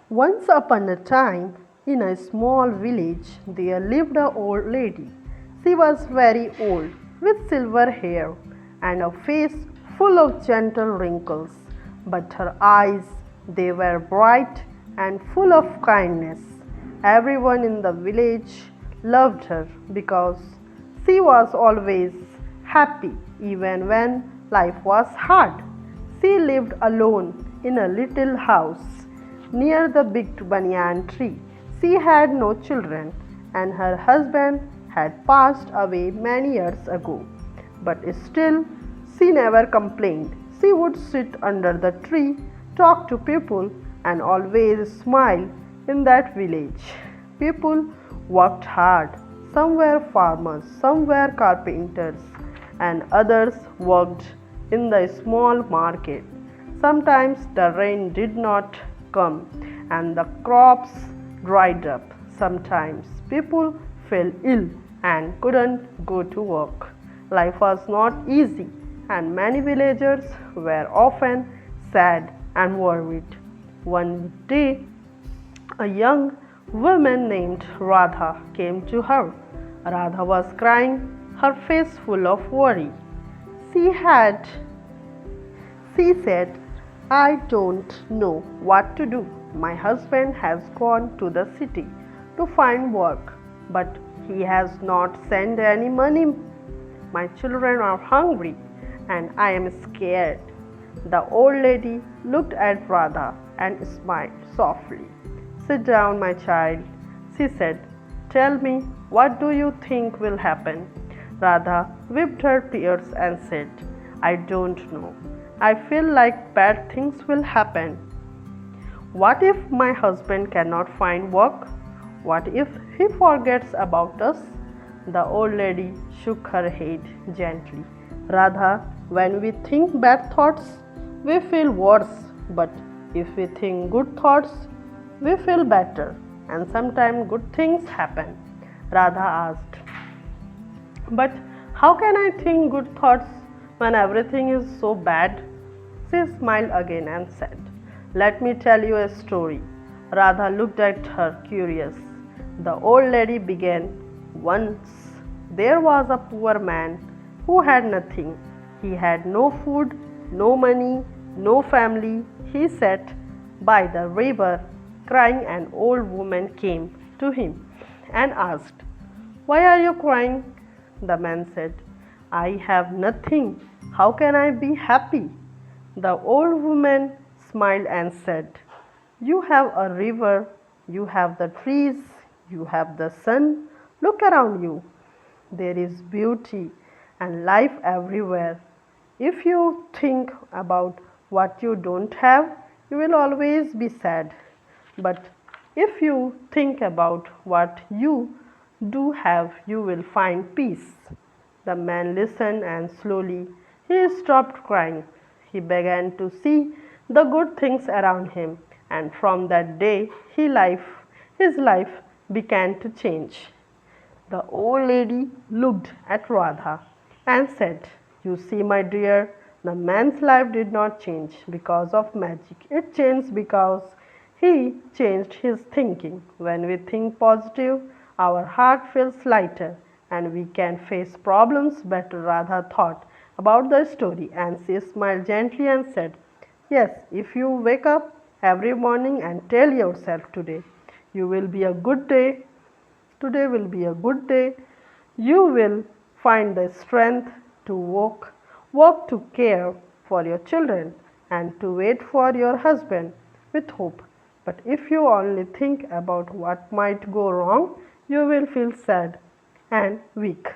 Once upon a time, in a small village, there lived an old lady. She was very old, with silver hair and a face full of gentle wrinkles, but her eyes, they were bright and full of kindness. Everyone in the village loved her because she was always happy even when life was hard. She lived alone in a little house near the big banyan tree. She had no children, and her husband had passed away many years ago. But still, she never complained. She would sit under the tree, talk to people, and always smile in that village. People worked hard. Some were farmers, some were carpenters, and others worked in the small market. Sometimes the rain did not come and the crops dried up. Sometimes people fell ill and couldn't go to work. Life was not easy, and many villagers were often sad and worried. One day, a young woman named Radha came to her. Radha was crying, her face full of worry. She had she said, I don't know what to do. My husband has gone to the city to find work, but he has not sent any money. My children are hungry and I am scared. The old lady looked at Radha and smiled softly. Sit down, my child, she said. Tell me, what do you think will happen? Radha wiped her tears and said, I don't know. I feel like bad things will happen. What if my husband cannot find work? What if he forgets about us? The old lady shook her head gently. Radha, when we think bad thoughts, we feel worse. But if we think good thoughts, we feel better. And sometimes good things happen. Radha asked, but how can I think good thoughts when everything is so bad? She smiled again and said, let me tell you a story. Radha looked at her curious. The old lady began, once there was a poor man who had nothing. He had no food, no money, no family. He sat by the river crying. An old woman came to him and asked, why are you crying? The man said, I have nothing. How can I be happy? The old woman smiled and said, you have a river, you have the trees, you have the sun. Look around you. There is beauty and life everywhere. If you think about what you don't have, you will always be sad. But if you think about what you do have, you will find peace. The man listened and slowly he stopped crying. He began to see the good things around him, and from that day his life began to change. The old lady looked at Radha and said, you see, my dear, the man's life did not change because of magic. It changed because he changed his thinking. When we think positive, our heart feels lighter and we can face problems better. Radha thought about the story and she smiled gently and said, yes, if you wake up every morning and tell yourself today, you will be a good day, today will be a good day, you will find the strength to work to care for your children and to wait for your husband with hope. But if you only think about what might go wrong, you will feel sad and weak.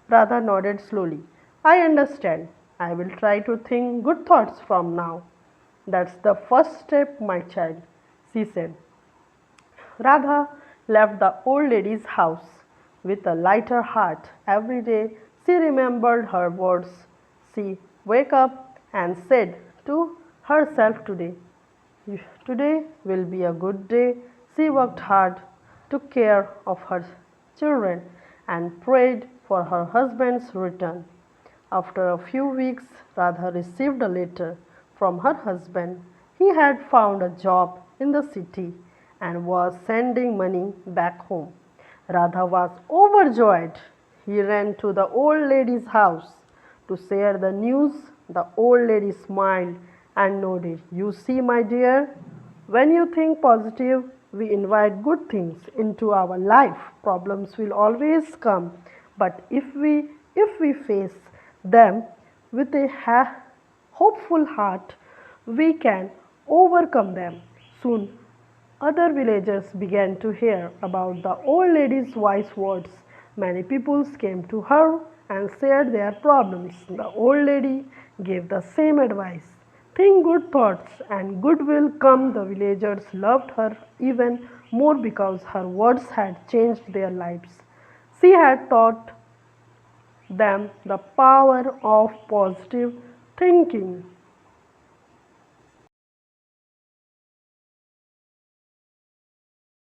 Radha nodded slowly. I understand. I will try to think good thoughts from now. That's the first step, my child, she said. Radha left the old lady's house with a lighter heart. Every day she remembered her words. She woke up and said to herself today will be a good day. She worked hard, took care of her children, and prayed for her husband's return. After a few weeks, Radha received a letter from her husband. He had found a job in the city and was sending money back home. Radha was overjoyed. He ran to the old lady's house to share the news. The old lady smiled and nodded. You see, my dear, when you think positive, we invite good things into our life. Problems will always come, but if we face them with a hopeful heart, we can overcome them. Soon other villagers began to hear about the old lady's wise words. Many people came to her and shared their problems. The old lady gave the same advice. Think good thoughts and good will come. The villagers loved her even more because her words had changed their lives. She had taught them the power of positive thinking.